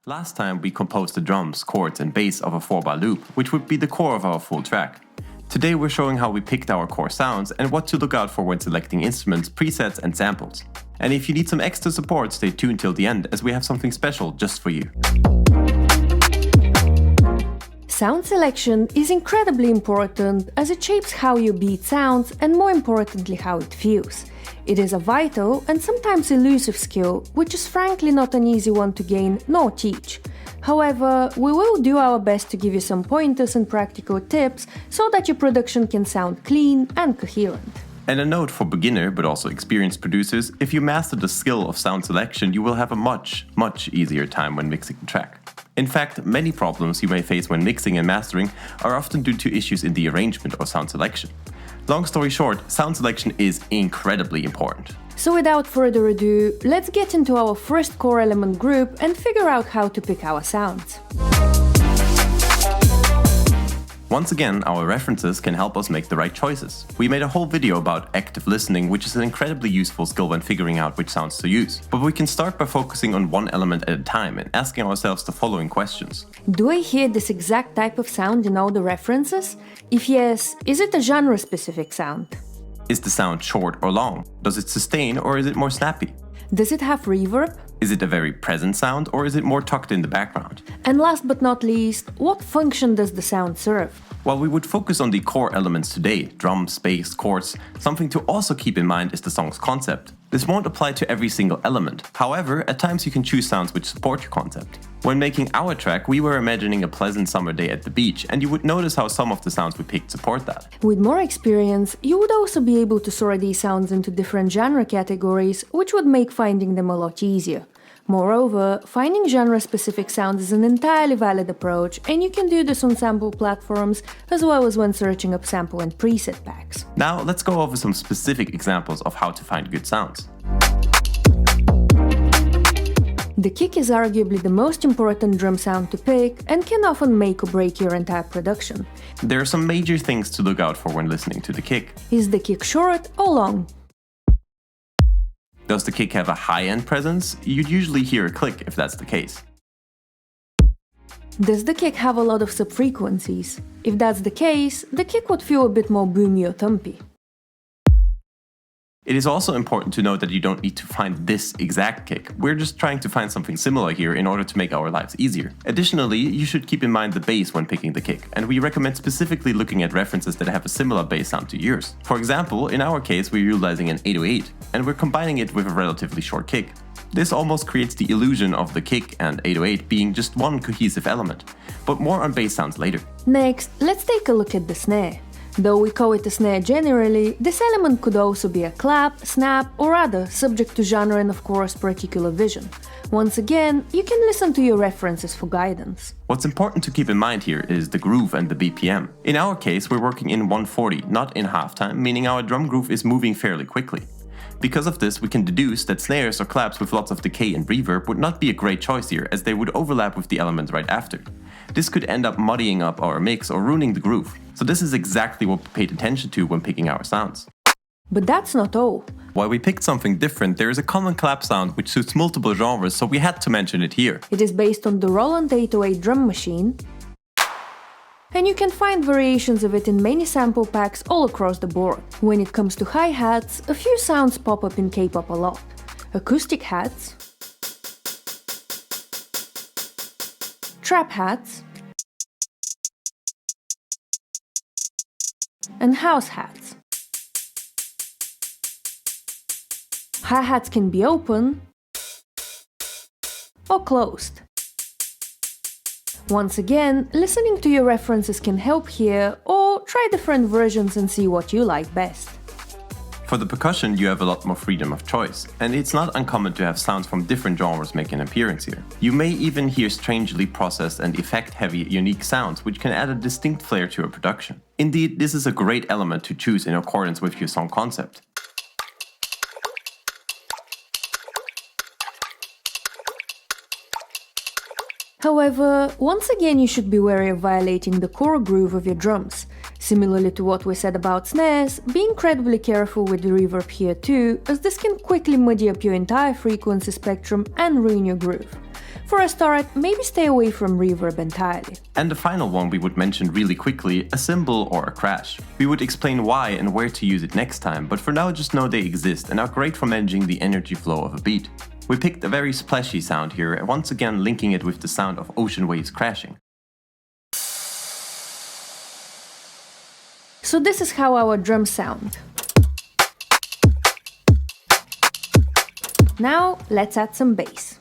Last time we composed the drums, chords and bass of a 4-bar loop, which would be the core of our full track. Today we're showing how we picked our core sounds and what to look out for when selecting instruments, presets and samples. And if you need some extra support, stay tuned till the end as we have something special just for you. Sound selection is incredibly important as it shapes how your beat sounds and, more importantly, how it feels. It is a vital and sometimes elusive skill, which is frankly not an easy one to gain nor teach. However, we will do our best to give you some pointers and practical tips so that your production can sound clean and coherent. And a note for beginner but also experienced producers, if you master the skill of sound selection, you will have a much easier time when mixing the track. In fact, many problems you may face when mixing and mastering are often due to issues in the arrangement or sound selection. Long story short, sound selection is incredibly important. So without further ado, let's get into our first core element group and figure out how to pick our sounds. Once again, our references can help us make the right choices. We made a whole video about active listening, which is an incredibly useful skill when figuring out which sounds to use. But we can start by focusing on one element at a time and asking ourselves the following questions. Do I hear this exact type of sound in all the references? If yes, is it a genre-specific sound? Is the sound short or long? Does it sustain or is it more snappy? Does it have reverb? Is it a very present sound or is it more tucked in the background? And last but not least, what function does the sound serve? While we would focus on the core elements today, drums, bass, chords, something to also keep in mind is the song's concept. This won't apply to every single element. However, at times you can choose sounds which support your concept. When making our track, we were imagining a pleasant summer day at the beach, and you would notice how some of the sounds we picked support that. With more experience, you would also be able to sort these sounds into different genre categories, which would make finding them a lot easier. Moreover, finding genre-specific sounds is an entirely valid approach, and you can do this on sample platforms as well as when searching up sample and preset packs. Now let's go over some specific examples of how to find good sounds. The kick is arguably the most important drum sound to pick and can often make or break your entire production. There are some major things to look out for when listening to the kick. Is the kick short or long? Does the kick have a high-end presence? You'd usually hear a click if that's the case. Does the kick have a lot of sub-frequencies? If that's the case, the kick would feel a bit more boomy or thumpy. It is also important to note that you don't need to find this exact kick. We're just trying to find something similar here in order to make our lives easier. Additionally, you should keep in mind the bass when picking the kick, and we recommend specifically looking at references that have a similar bass sound to yours. For example, in our case we're utilizing an 808, and we're combining it with a relatively short kick. This almost creates the illusion of the kick and 808 being just one cohesive element, but more on bass sounds later. Next, let's take a look at the snare. Though we call it a snare generally, this element could also be a clap, snap, or other, subject to genre and of course particular vision. Once again, you can listen to your references for guidance. What's important to keep in mind here is the groove and the BPM. In our case, we're working in 140, not in halftime, meaning our drum groove is moving fairly quickly. Because of this, we can deduce that snares or claps with lots of decay and reverb would not be a great choice here, as they would overlap with the element right after. This could end up muddying up our mix or ruining the groove. So this is exactly what we paid attention to when picking our sounds. But that's not all. While we picked something different, there is a common clap sound which suits multiple genres, so we had to mention it here. It is based on the Roland 808 drum machine, and you can find variations of it in many sample packs all across the board. When it comes to hi-hats, a few sounds pop up in K-pop a lot. Acoustic hats, trap hats, and house hats. Hi-hats can be open or closed. Once again, listening to your references can help here, or try different versions and see what you like best. For the percussion, you have a lot more freedom of choice, and it's not uncommon to have sounds from different genres make an appearance here. You may even hear strangely processed and effect-heavy unique sounds, which can add a distinct flair to your production. Indeed, this is a great element to choose in accordance with your song concept. However, once again you should be wary of violating the core groove of your drums. Similarly to what we said about snares, be incredibly careful with the reverb here too, as this can quickly muddy up your entire frequency spectrum and ruin your groove. For a start, maybe stay away from reverb entirely. And the final one we would mention really quickly, a cymbal or a crash. We would explain why and where to use it next time, but for now just know they exist and are great for managing the energy flow of a beat. We picked a very splashy sound here, once again linking it with the sound of ocean waves crashing. So this is how our drums sound. Now let's add some bass.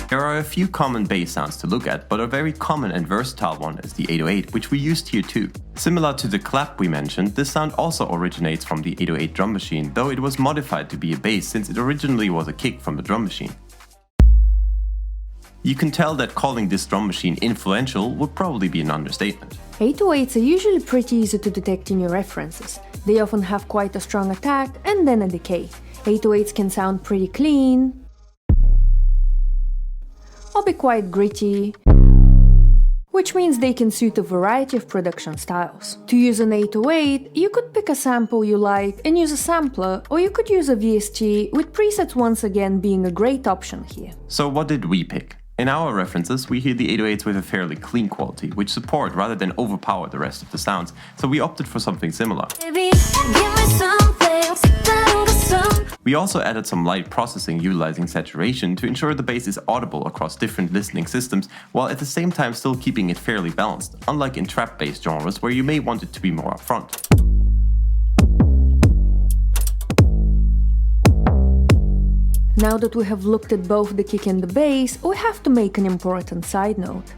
There are a few common bass sounds to look at, but a very common and versatile one is the 808, which we used here too. Similar to the clap we mentioned, this sound also originates from the 808 drum machine, though it was modified to be a bass since it originally was a kick from the drum machine. You can tell that calling this drum machine influential would probably be an understatement. 808s are usually pretty easy to detect in your references. They often have quite a strong attack and then a decay. 808s can sound pretty clean, or be quite gritty, which means they can suit a variety of production styles. To use an 808, you could pick a sample you like and use a sampler, or you could use a VST, with presets once again being a great option here. So what did we pick? In our references, we hear the 808s with a fairly clean quality, which support rather than overpower the rest of the sounds, so we opted for something similar. We also added some light processing utilizing saturation to ensure the bass is audible across different listening systems, while at the same time still keeping it fairly balanced, unlike in trap bass genres where you may want it to be more upfront. Now that we have looked at both the kick and the bass, we have to make an important side note.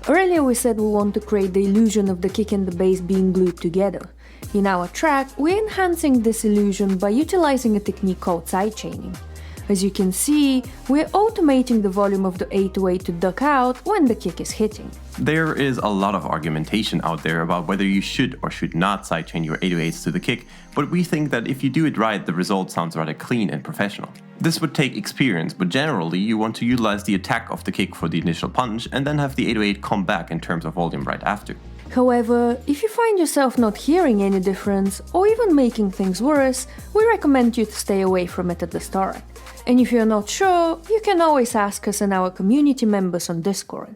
Earlier we said we want to create the illusion of the kick and the bass being glued together. In our track, we're enhancing this illusion by utilizing a technique called sidechaining. As you can see, we're automating the volume of the 808 to duck out when the kick is hitting. There is a lot of argumentation out there about whether you should or should not sidechain your 808s to the kick, but we think that if you do it right, the result sounds rather clean and professional. This would take experience, but generally you want to utilize the attack of the kick for the initial punch and then have the 808 come back in terms of volume right after. However, if you find yourself not hearing any difference, or even making things worse, we recommend you to stay away from it at the start. And if you're not sure, you can always ask us and our community members on Discord.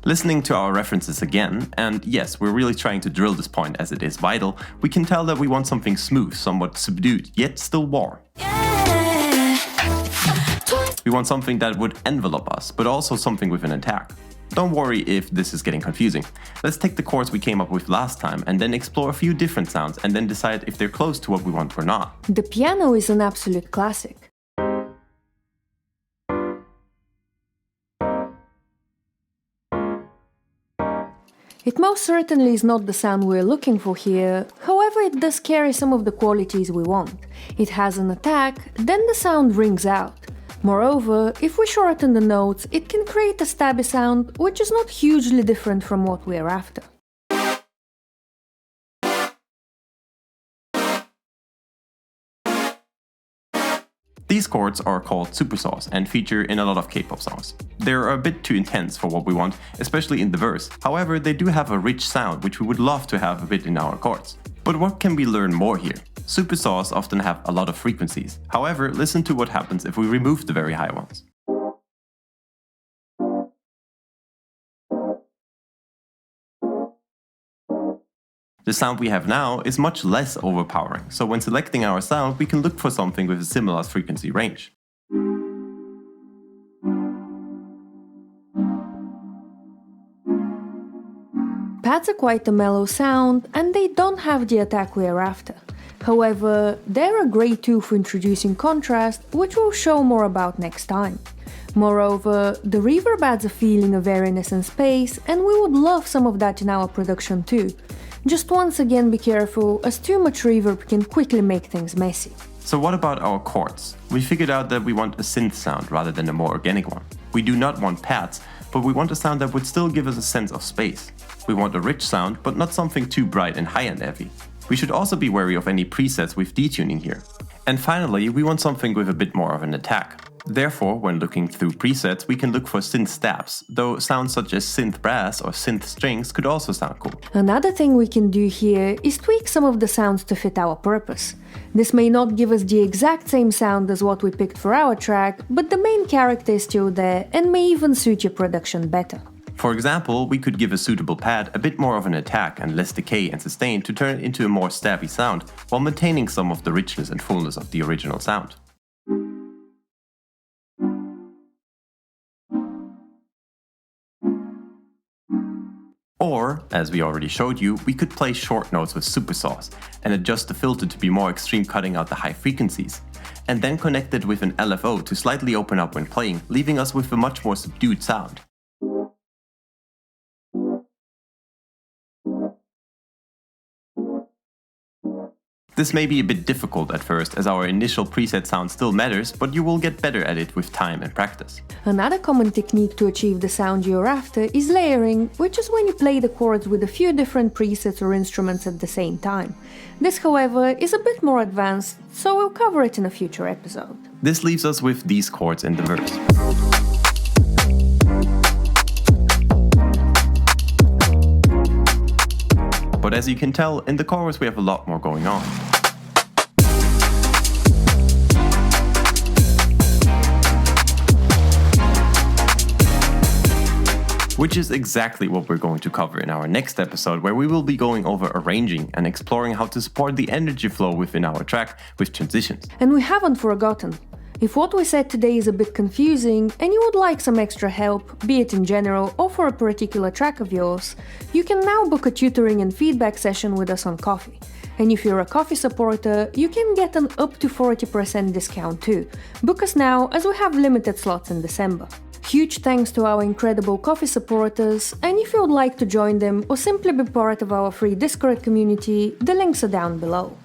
Listening to our references again, and yes, we're really trying to drill this point as it is vital, we can tell that we want something smooth, somewhat subdued, yet still warm. We want something that would envelope us, but also something with an attack. Don't worry if this is getting confusing. Let's take the chords we came up with last time and then explore a few different sounds and then decide if they're close to what we want or not. The piano is an absolute classic. It most certainly is not the sound we're looking for here, however it does carry some of the qualities we want. It has an attack, then the sound rings out. Moreover, if we shorten the notes, it can create a stabby sound, which is not hugely different from what we're after. These chords are called supersaws and feature in a lot of K-pop songs. They're a bit too intense for what we want, especially in the verse. However, they do have a rich sound which we would love to have a bit in our chords. But what can we learn more here? Supersaws often have a lot of frequencies. However, listen to what happens if we remove the very high ones. The sound we have now is much less overpowering, so when selecting our sound, we can look for something with a similar frequency range. Pads are quite a mellow sound, and they don't have the attack we're after. However, they're a great tool for introducing contrast, which we'll show more about next time. Moreover, the reverb adds a feeling of airiness and space, and we would love some of that in our production too. Just once again be careful, as too much reverb can quickly make things messy. So what about our chords? We figured out that we want a synth sound rather than a more organic one. We do not want pads, but we want a sound that would still give us a sense of space. We want a rich sound, but not something too bright and high-end heavy. We should also be wary of any presets with detuning here. And finally, we want something with a bit more of an attack. Therefore, when looking through presets, we can look for synth stabs, though sounds such as synth brass or synth strings could also sound cool. Another thing we can do here is tweak some of the sounds to fit our purpose. This may not give us the exact same sound as what we picked for our track, but the main character is still there and may even suit your production better. For example, we could give a suitable pad a bit more of an attack and less decay and sustain to turn it into a more stabby sound, while maintaining some of the richness and fullness of the original sound. Or, as we already showed you, we could play short notes with supersaws and adjust the filter to be more extreme, cutting out the high frequencies, and then connect it with an LFO to slightly open up when playing, leaving us with a much more subdued sound. This may be a bit difficult at first, as our initial preset sound still matters, but you will get better at it with time and practice. Another common technique to achieve the sound you're after is layering, which is when you play the chords with a few different presets or instruments at the same time. This, however, is a bit more advanced, so we'll cover it in a future episode. This leaves us with these chords in the verse. But as you can tell, in the chorus we have a lot more going on. Which is exactly what we're going to cover in our next episode, where we will be going over arranging and exploring how to support the energy flow within our track with transitions. And we haven't forgotten. If what we said today is a bit confusing and you would like some extra help, be it in general or for a particular track of yours, you can now book a tutoring and feedback session with us on Ko-fi. And if you're a Ko-fi supporter, you can get an up to 40% discount too. Book us now, as we have limited slots in December. Huge thanks to our incredible Ko-fi supporters, and if you would like to join them or simply be part of our free Discord community, the links are down below.